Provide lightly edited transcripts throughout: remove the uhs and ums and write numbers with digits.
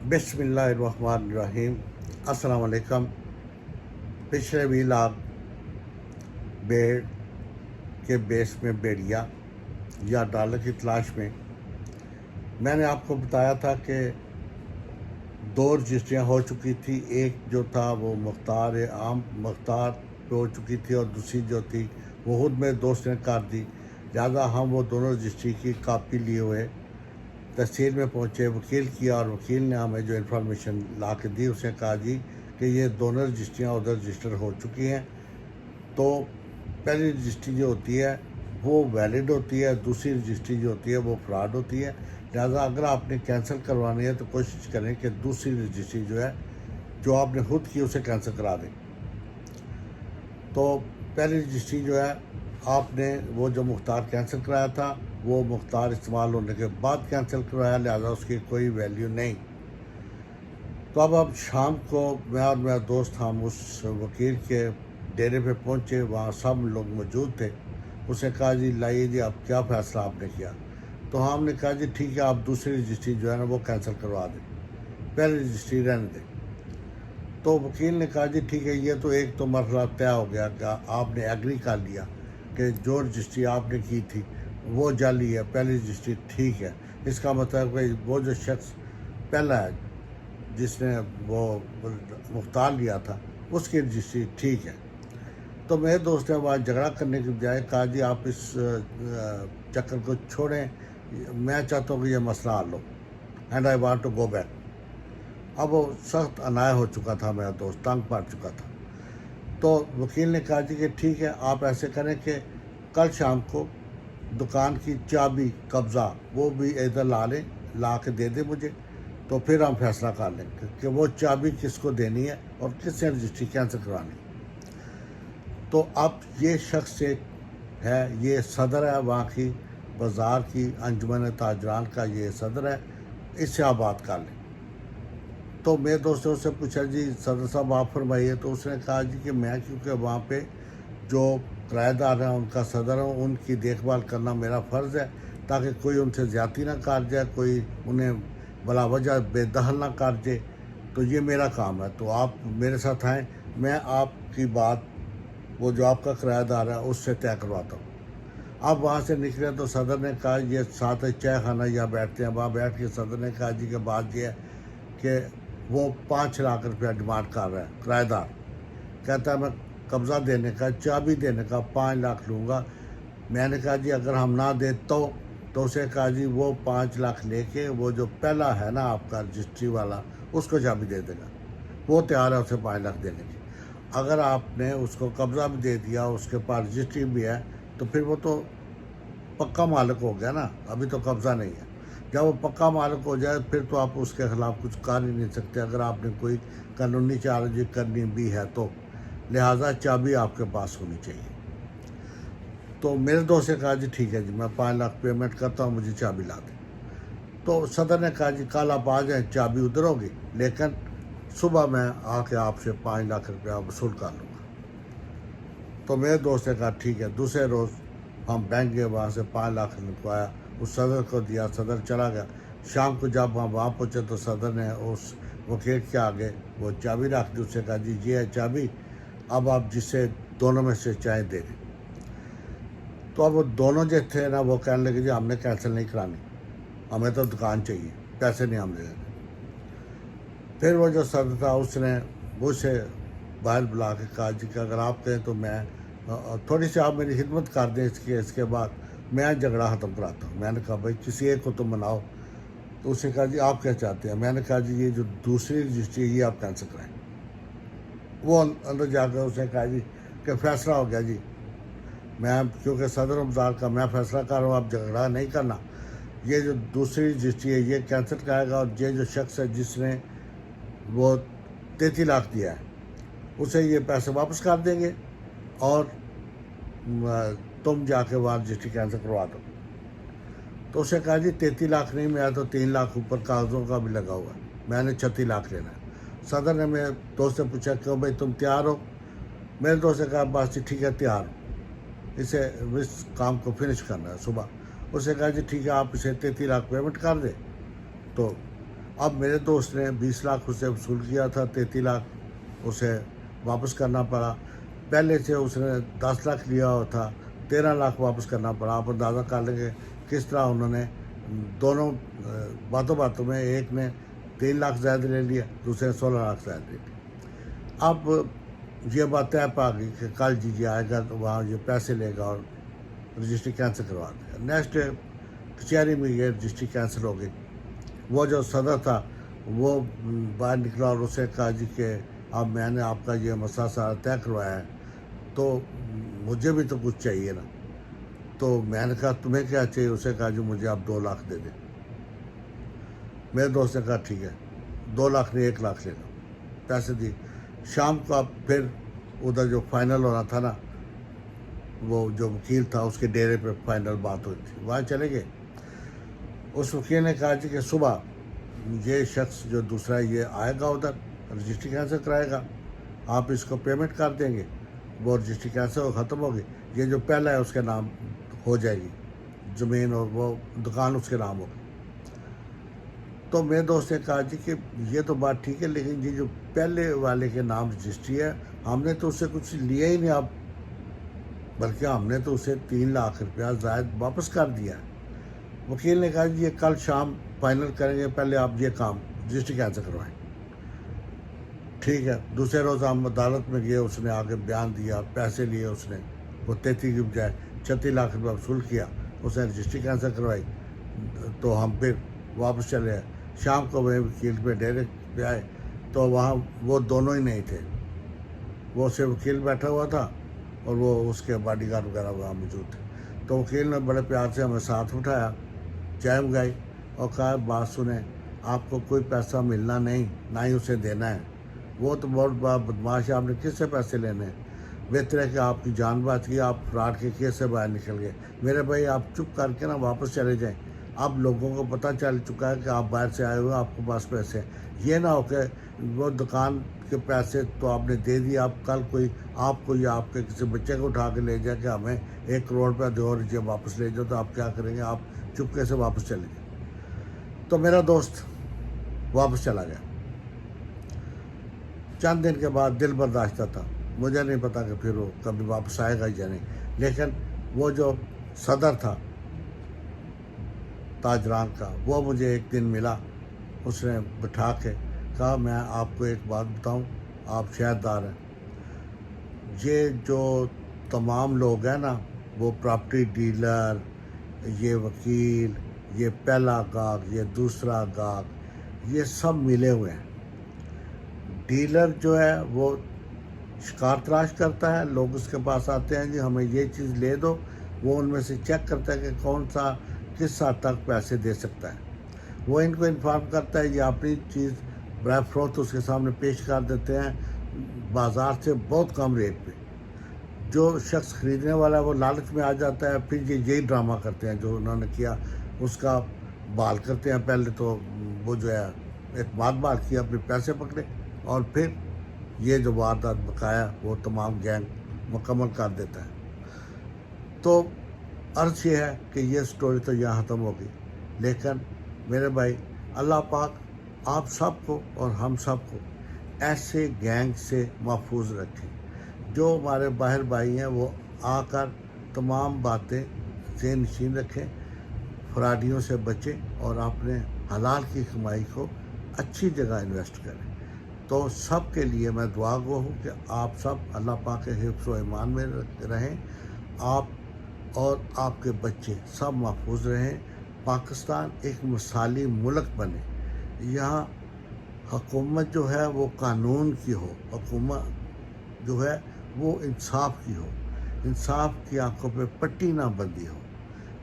بسم اللہ الرحمن الرحیم۔ السلام علیکم۔ پچھلے بھی لاکھ بیڑ کے بیس میں بیڑیا یا ڈالر کی تلاش میں نے آپ کو بتایا تھا کہ دو رجسٹریاں ہو چکی تھی۔ ایک جو تھا وہ مختار پہ ہو چکی تھی، اور دوسری جو تھی وہ خود میرے دوست نے کر دی۔ لہٰذا ہم وہ دونوں رجسٹری کی کاپی لیے ہوئے تحصیل میں پہنچے، وکیل کیا، اور وکیل نے ہمیں جو انفارمیشن لا کے دی، اس نے کہا جی کہ یہ دونوں رجسٹریاں ادھر رجسٹر ہو چکی ہیں۔ تو پہلی رجسٹری جو ہوتی ہے وہ ویلڈ ہوتی ہے، دوسری رجسٹری جو ہوتی ہے وہ فراڈ ہوتی ہے۔ لہٰذا اگر آپ نے کینسل کروانی ہے تو کوشش کریں کہ دوسری رجسٹری جو ہے جو آپ نے خود کی اسے کینسل کرا دیں۔ تو پہلی رجسٹری جو ہے آپ نے وہ جو مختار کینسل کرایا تھا وہ مختار استعمال ہونے کے بعد کینسل کرایا، لہذا اس کی کوئی ویلیو نہیں۔ تو اب شام کو میں اور میرا دوست ہم اس وکیل کے ڈیرے پہ پہنچے، وہاں سب لوگ موجود تھے۔ اس نے کہا جی لائیے جی اب کیا فیصلہ آپ نے کیا؟ تو ہم نے کہا جی ٹھیک ہے، آپ دوسری رجسٹری جو ہے نا وہ کینسل کروا دیں، پہلی رجسٹری رہنے دیں۔ تو وکیل نے کہا جی ٹھیک ہے، یہ تو ایک تو مرحلہ طے ہو گیا کہ آپ نے ایگری کر لیا کہ جو رجسٹری آپ نے کی تھی وہ جعلی ہے، پہلی رجسٹری ٹھیک ہے۔ اس کا مطلب کہ وہ جو شخص پہلا ہے جس نے وہ مختار لیا تھا اس کی رجسٹری ٹھیک ہے۔ تو میرے دوست نے وہاں جھگڑا کرنے کے بجائے کہا جی آپ اس چکر کو چھوڑیں، میں چاہتا ہوں کہ یہ مسئلہ حل ہو، and I want to go back. اب وہ سخت انایا ہو چکا تھا، میرا دوست تنگ پڑ چکا تھا۔ تو وکیل نے کہا جی کہ ٹھیک ہے، آپ ایسے کریں کہ کل شام کو دکان کی چابی قبضہ وہ بھی ادھر لا کے دے دیں مجھے، تو پھر ہم فیصلہ کر لیں کہ وہ چابی کس کو دینی ہے اور کس نے رجسٹری کینسل کرانی۔ تو اب یہ شخص ایک ہے، یہ صدر ہے وہاں کی بازار کی انجمن تاجران کا، یہ صدر ہے، اس سے آپ بات کر لیں۔ تو میرے دوست نے اس سے پوچھا جی صدر صاحب آپ فرمائیے۔ تو اس نے کہا جی کہ میں کیونکہ وہاں پہ جو کرایہ دار ہیں ان کا صدر ہوں، ان کی دیکھ بھال کرنا میرا فرض ہے، تاکہ کوئی ان سے زیادتی نہ کر جائے، کوئی انہیں بلا وجہ بے دخل نہ کر جائے۔ تو یہ میرا کام ہے، تو آپ میرے ساتھ آئیں، میں آپ کی بات وہ جو آپ کا کرایہ دار ہے اس سے طے کرواتا ہوں۔ اب وہاں سے نکلے تو صدر نے کہا یہ ساتھ چائے خانہ یا بیٹھتے ہیں، وہاں بیٹھ کے صدر نے کہا جی کہ بات یہ ہے کہ وہ 5 لاکھ روپیہ ڈیمانڈ کر رہا ہے کرایہ دار، کہتا ہے میں قبضہ دینے کا، چابی دینے کا 5 لاکھ لوں گا۔ میں نے کہا جی اگر ہم نہ دیں تو اسے کہا جی وہ 5 لاکھ لے کے وہ جو پہلا ہے نا آپ کا رجسٹری والا اس کو چابی دے دے گا، وہ تیار ہے اسے 5 لاکھ دینے کی۔ اگر آپ نے اس کو قبضہ بھی دے دیا، اس کے پاس رجسٹری بھی ہے، تو پھر وہ تو پکا مالک ہو گیا نا، ابھی تو قبضہ نہیں ہے۔ جب وہ پکا مالک ہو جائے پھر تو آپ اس کے خلاف کچھ کر ہی نہیں سکتے، اگر آپ نے کوئی قانونی چارج کرنی بھی ہے تو، لہٰذا چابی آپ کے پاس ہونی چاہیے۔ تو میرے دوست نے کہا جی ٹھیک ہے جی میں 5 لاکھ پیمنٹ کرتا ہوں، مجھے چابی لا دیں۔ تو صدر نے کہا جی کل آپ آ جائیں، چابی ادھر ہوگی، لیکن صبح میں آ کے آپ سے 5 لاکھ روپیہ وصول کر لوں گا۔ تو میرے دوست نے کہا ٹھیک ہے۔ دوسرے روز ہم بینک گئے، وہاں سے 5 لاکھ نکلوایا، اس صدر کو دیا، صدر چلا گیا۔ شام کو جب ہم وہاں پہنچے تو صدر نے اس وکیل کے آگے وہ چابی رکھ دی، اس سے کہا جی یہ ہے چابی، اب آپ جسے دونوں میں سے چاہیں دے دیں۔ تو اب وہ دونوں جو تھے نا وہ کہنے لگے جی ہم نے کینسل نہیں کرانی، ہمیں تو دکان چاہیے، پیسے نہیں ہم دے دیں۔ پھر وہ جو صدر تھا اس نے مجھ سے باہر بلا کے کہا جی کہ اگر آپ کہیں تو میں تھوڑی سی آپ میری خدمت کر دیں، اس کے بعد میں جھگڑا ختم کراتا ہوں۔ میں نے کہا بھائی کسی ایک کو تو مناؤ۔ تو اس نے کہا جی آپ کیا چاہتے ہیں؟ میں نے کہا جی یہ جو دوسری رجسٹری ہے یہ آپ کینسل کرائیں۔ وہ اندر جا کر اس نے کہا جی کہ فیصلہ ہو گیا جی، میں کیونکہ صدر بازار کا میں فیصلہ کر رہا ہوں، آپ جھگڑا نہیں کرنا، یہ جو دوسری رجسٹری ہے یہ کینسل کرائے گا، اور یہ جو شخص ہے جس نے وہ 33 لاکھ دیا ہے اسے یہ پیسے واپس کر دیں گے، اور تم جا کے وہاں رجسٹری کینسل کروا دو۔ تو اسے کہا جی 33 لاکھ نہیں، میرا تو 3 لاکھ اوپر کاغذوں کا بھی لگا ہوا ہے، میں نے 36 لاکھ لینا ہے۔ صدر نے میرے دوست سے پوچھا کہ بھائی تم تیار ہو؟ میرے دوست نے کہا بس جی ٹھیک ہے تیار ہو، اس کام کو فنش کرنا ہے صبح۔ اسے کہا جی ٹھیک ہے آپ اسے 33 لاکھ پیمنٹ کر دیں۔ تو اب میرے دوست نے 20 لاکھ اسے وصول کیا تھا، 33 لاکھ اسے واپس کرنا پڑا. پہلے سے اس نے 10 لاکھ لیا ہوا تھا، 13 لاکھ واپس کرنا پڑا. آپ اندازہ کر لیں گے کس طرح انہوں نے دونوں باتوں میں، ایک نے 3 لاکھ زائد لے لیا، دوسرے نے 16 لاکھ زائد لے لیا. اب یہ بات طے پا گئی کہ کل جی آئے گا تو وہاں یہ پیسے لے گا اور رجسٹری کینسل کروا دے گا. نیکسٹ کچہری میں یہ رجسٹری کینسل ہو گئی. وہ جو صدر تھا وہ باہر نکلا اور اسے کہا جی کہ اب میں نے آپ کا یہ مسئلہ سارا طے کروایا ہے تو مجھے بھی تو کچھ چاہیے نا. تو میں نے کہا تمہیں کیا چاہیے؟ اسے کہا جو مجھے آپ 2 لاکھ دے دیں. میرے دوست نے کہا ٹھیک ہے، 2 لاکھ نہیں 1 لاکھ لے لو. پیسے دی. شام کو اب پھر ادھر جو فائنل ہونا تھا نا، وہ جو وکیل تھا اس کے ڈیرے پہ فائنل بات ہوئی تھی، وہاں چلے گئے. اس وکیل نے کہا جی کہ صبح یہ شخص جو دوسرا یہ آئے گا ادھر رجسٹری کینسل کرائے گا، آپ اس کو پیمنٹ کر دیں گے، وہ رجسٹری کینسل ختم ہوگی. یہ جو پہلا ہے اس کے نام ہو جائے گی زمین اور وہ دکان اس کے نام ہوگی. تو میرے دوست نے کہا جی کہ یہ تو بات ٹھیک ہے، لیکن یہ جو پہلے والے کے نام رجسٹری ہے ہم نے تو اسے کچھ لیا ہی نہیں اب، بلکہ ہم نے تو اسے 3 لاکھ روپیہ زائد واپس کر دیا. وکیل نے کہا جی یہ کل شام فائنل کریں گے، پہلے آپ یہ کام رجسٹری کینسل کروائیں. ٹھیک ہے. دوسرے روز ہم عدالت میں گئے، اس نے آگے بیان دیا، پیسے لیے اس نے، وہ 33 کی بجائے 36 لاکھ روپیہ وصول کیا، اس نے رجسٹری کینسل کروائی. تو ہم پھر واپس چلے آئے. شام کو وہ وکیل پہ ڈیرے پہ آئے تو وہاں وہ دونوں ہی نہیں تھے، وہ صرف وکیل بیٹھا ہوا تھا اور وہ اس کے باڈی گارڈ وغیرہ وہاں موجود تھے. تو وکیل نے بڑے پیار سے ہمیں ساتھ اٹھایا، چائے منگائی اور کہا بات سنیں، آپ کو کوئی پیسہ ملنا نہیں، نہ ہی اسے دینا ہے. وہ تو بہت بڑا بدماش ہے، آپ نے کس سے پیسے لینے ہیں؟ بہتر ہے کہ آپ کی جان بچ گئی، آپ فراڈ کے کیس سے باہر نکل گئے. میرے بھائی آپ چپ کر کے نا واپس چلے جائیں. اب لوگوں کو پتہ چل چکا ہے کہ آپ باہر سے آئے ہوئے، آپ کے پاس پیسے ہیں. یہ نہ ہو کہ وہ دکان کے پیسے تو آپ نے دے دیے، اب کل کوئی آپ کو یا آپ کے کسی بچے کو اٹھا کے لے جائے کہ ہمیں 1 کروڑ روپیہ دو اور یہ واپس لے جاؤ، تو آپ کیا کریں گے؟ آپ چپکے سے واپس چلے گئے. تو میرا دوست واپس چلا گیا. چند دن کے بعد دل برداشتہ تھا، مجھے نہیں پتا کہ پھر وہ کبھی واپس آئے گا یا نہیں، لیکن وہ جو صدر تھا تاجران کا، وہ مجھے ایک دن ملا. اس نے بٹھا کے کہا میں آپ کو ایک بات بتاؤں، آپ شہردار ہیں. یہ جو تمام لوگ ہیں نا، وہ پراپرٹی ڈیلر، یہ وکیل، یہ پہلا گاہک، یہ دوسرا گاہک، یہ سب ملے ہوئے ہیں. ڈیلر جو ہے وہ شکار تلاش کرتا ہے، لوگ اس کے پاس آتے ہیں جی ہمیں یہ چیز لے دو، وہ ان میں سے چیک کرتا ہے کہ کون سا کس حد تک پیسے دے سکتا ہے. وہ ان کو انفارم کرتا ہے، یہ اپنی چیز برائے فروخت اس کے سامنے پیش کر دیتے ہیں بازار سے بہت کم ریٹ پہ. جو شخص خریدنے والا ہے وہ لالچ میں آ جاتا ہے، پھر یہ یہی ڈرامہ کرتے ہیں جو انہوں نے کیا، اس کا بال کرتے ہیں. پہلے تو وہ جو ہے اعتماد بال کیا، اپنے پیسے پکڑے، اور پھر یہ جو واردات بقایا وہ تمام گینگ مکمل کر دیتا ہے. تو عرض یہ ہے کہ یہ سٹوری تو یہاں ختم ہو گئی، لیکن میرے بھائی اللہ پاک آپ سب کو اور ہم سب کو ایسے گینگ سے محفوظ رکھیں. جو ہمارے باہر بھائی ہیں وہ آ کر تمام باتیں ذہن نشین رکھیں، فراڈیوں سے بچیں اور اپنے حلال کی کمائی کو اچھی جگہ انویسٹ کریں. تو سب کے لیے میں دعا گو ہوں کہ آپ سب اللہ پاک کے حفظ و ایمان میں رہیں، آپ اور آپ کے بچے سب محفوظ رہیں. پاکستان ایک مثالی ملک بنے. یہاں حکومت جو ہے وہ قانون کی ہو، حکومت جو ہے وہ انصاف کی ہو، انصاف کی آنکھوں پہ پٹی نہ بندی ہو.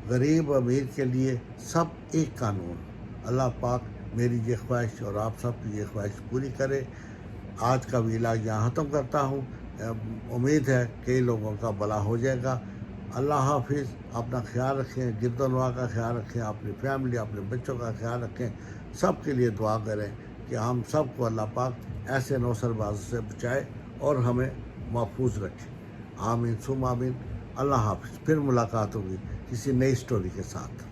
غریب امیر کے لیے سب ایک قانون. اللہ پاک میری یہ خواہش اور آپ سب کی یہ خواہش پوری کرے. آج کا ویلاگ یہاں ختم کرتا ہوں. امید ہے کئی لوگوں کا بھلا ہو جائے گا. اللہ حافظ. اپنا خیال رکھیں، گرد و نواح کا خیال رکھیں، اپنی فیملی اپنے بچوں کا خیال رکھیں. سب کے لیے دعا کریں کہ ہم سب کو اللہ پاک ایسے نوسر بازوں سے بچائے اور ہمیں محفوظ رکھے. آمین ثم آمین. اللہ حافظ. پھر ملاقات ہوگی کسی نئی سٹوری کے ساتھ.